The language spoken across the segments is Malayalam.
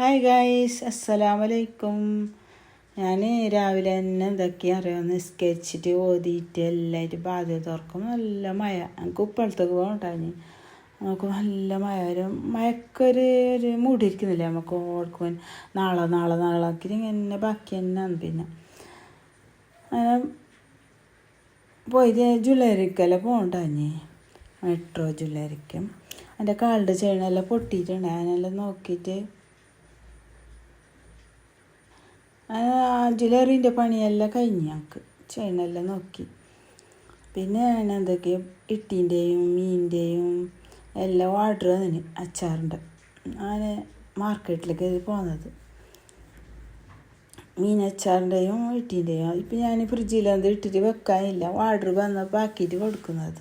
ഹായ് ഗായ്സ്, അസ്സലാമലൈക്കും. ഞാൻ രാവിലെ തന്നെ എന്തൊക്കെയാണ് അറിയാം, നിസ്കരിച്ചിട്ട് ഓതിയിട്ട് എല്ലായിട്ട് ബാധ്യത തുറക്കും. നല്ല മഴ, നമുക്ക് ഉപ്പളത്തേക്ക് പോകണ്ടായി. നമുക്ക് നല്ല മഴ, ഒരു മഴക്കൊരു മൂടിയിരിക്കുന്നില്ല. നമുക്ക് ഓർക്കും നാളെ ആക്കി ഇങ്ങനെ ബാക്കി തന്നെയാണ്. പിന്നെ പോയിട്ട് ജ്വല്ലറിക്കല്ല പോകണ്ടാഞ്ഞ്, മെട്രോ ജ്വല്ലറിക്കും. എൻ്റെ കാലിൻ്റെ ചെയിനെല്ലാം പൊട്ടിയിട്ടുണ്ട്. അതിനെല്ലാം നോക്കിയിട്ട് ജ്വല്ലറീൻ്റെ പണിയെല്ലാം കഴിഞ്ഞ് ഞങ്ങൾക്ക് ചെയിനെല്ലാം നോക്കി. പിന്നെ ഞാൻ എന്തൊക്കെ ഇട്ടീൻ്റെയും മീനിൻ്റെയും എല്ലാം ഓർഡർ തന്നിന്, അച്ചാറിൻ്റെ. ഞാൻ മാർക്കറ്റിലേക്ക് പോകുന്നത് മീനച്ചാറിൻ്റെയും ഇട്ടീൻ്റെയും. ഇപ്പം ഞാൻ ഫ്രിഡ്ജിലത് ഇട്ടിട്ട് വെക്കാനില്ല, ഓർഡർ വന്നപ്പോൾ ആക്കിയിട്ട് കൊടുക്കുന്നത്.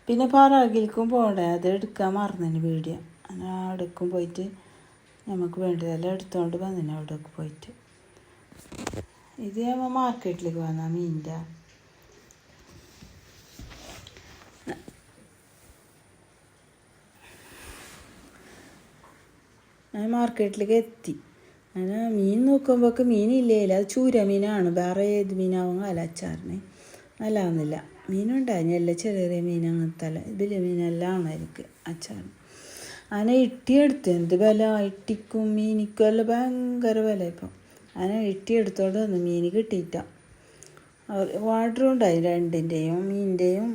പിന്നെ പറകിലേക്കും പോകണ്ടേ, അത് എടുക്കാൻ മറന്നതിന് വീഡിയോ. അങ്ങനെ അവിടേക്കും പോയിട്ട് നമുക്ക് വേണ്ടതെല്ലാം എടുത്തുകൊണ്ട് വന്നിന്. അവിടേക്ക് പോയിട്ട് ഇത് നമ്മൾ മാർക്കറ്റിലേക്ക് വന്ന മീനിൻ്റെ. ഞാൻ മാർക്കറ്റിലേക്ക് എത്തി. അങ്ങനെ മീൻ നോക്കുമ്പോഴേക്ക് മീനില്ലേ, അത് ചൂര മീനാണ്. വേറെ ഏത് മീനാവും അല്ല അച്ചാറിന് നല്ലതാകുന്നില്ല. മീനുണ്ടായി എല്ലാം ചെറിയ ചെറിയ മീൻ, അങ്ങനത്തെ വലിയ മീനെല്ലാം ആണ് എനിക്ക് അച്ചാറിന്. അങ്ങനെ ഇട്ടിയെടുത്ത് എന്ത് വില, ഇട്ടിക്കും മീനിക്കും എല്ലാം ഭയങ്കര വില ഇപ്പം. അങ്ങനെ ഇട്ടിയെടുത്തോണ്ട് വന്ന് മീൻ കിട്ടിയിട്ട. ഓർഡർ ഉണ്ടായി രണ്ടിൻ്റെയും, മീനിൻ്റെയും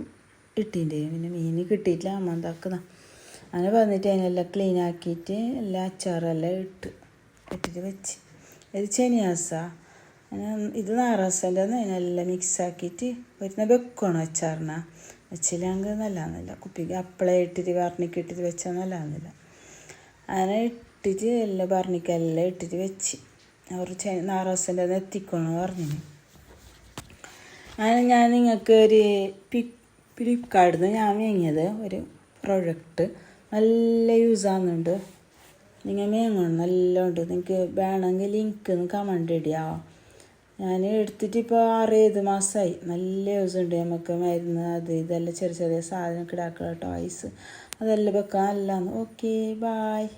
ഇട്ടീൻ്റെയും. പിന്നെ മീൻ കിട്ടിയിട്ടില്ല, അമ്മ എന്താക്കുന്ന. അങ്ങനെ വന്നിട്ട് അതിനെല്ലാം ക്ലീൻ ആക്കിയിട്ട് എല്ലാം അച്ചാറെല്ലാം ഇട്ടിട്ട് വെച്ച്. ഇത് ശനിയാസ, ഇത് ഞായറാഴ്ചൻ്റെ അതിനെല്ലാം മിക്സാക്കിയിട്ട് വരുന്ന വെക്കണം അച്ചാറിനാ. വെച്ചില്ലെങ്കിൽ നല്ലതാകുന്നില്ല. കുപ്പിക്ക് അപ്പളെ ഇട്ടിട്ട് ബർണിക്കിട്ടിട്ട് വെച്ചാൽ നല്ലതാകുന്നില്ല. അങ്ങനെ ഇട്ടിട്ട് എല്ലാം ബർണിക്കെല്ലാം ഇട്ടിട്ട് വെച്ച്. അവർ ഞായറാഴ്ചൻ്റെ അത് എത്തിക്കണമെന്ന് പറഞ്ഞിന്. അങ്ങനെ ഞാൻ നിങ്ങൾക്ക് ഒരു ഫ്ലിപ്കാർട്ടിൽ നിന്ന് ഞാൻ വാങ്ങിയത് ഒരു പ്രൊഡക്റ്റ് നല്ല യൂസ് ആകുന്നുണ്ട്. നിങ്ങൾ വാങ്ങണം, നല്ല ഉണ്ട്. നിങ്ങൾക്ക് വേണമെങ്കിൽ ലിങ്ക് കമൻറ്റ് ഇടിയാവാം. ഞാൻ എടുത്തിട്ട് ഇപ്പോൾ 6-7 മാസമായി. നല്ല യൂസ് ഉണ്ട്. നമുക്ക് മരുന്ന് അത് ഇതെല്ലാം ചെറിയ ചെറിയ സാധനം കിടാക്കള ടോയ്സ് അതെല്ലാം വെക്കാൻ നല്ലതാണ്. Okay, bye.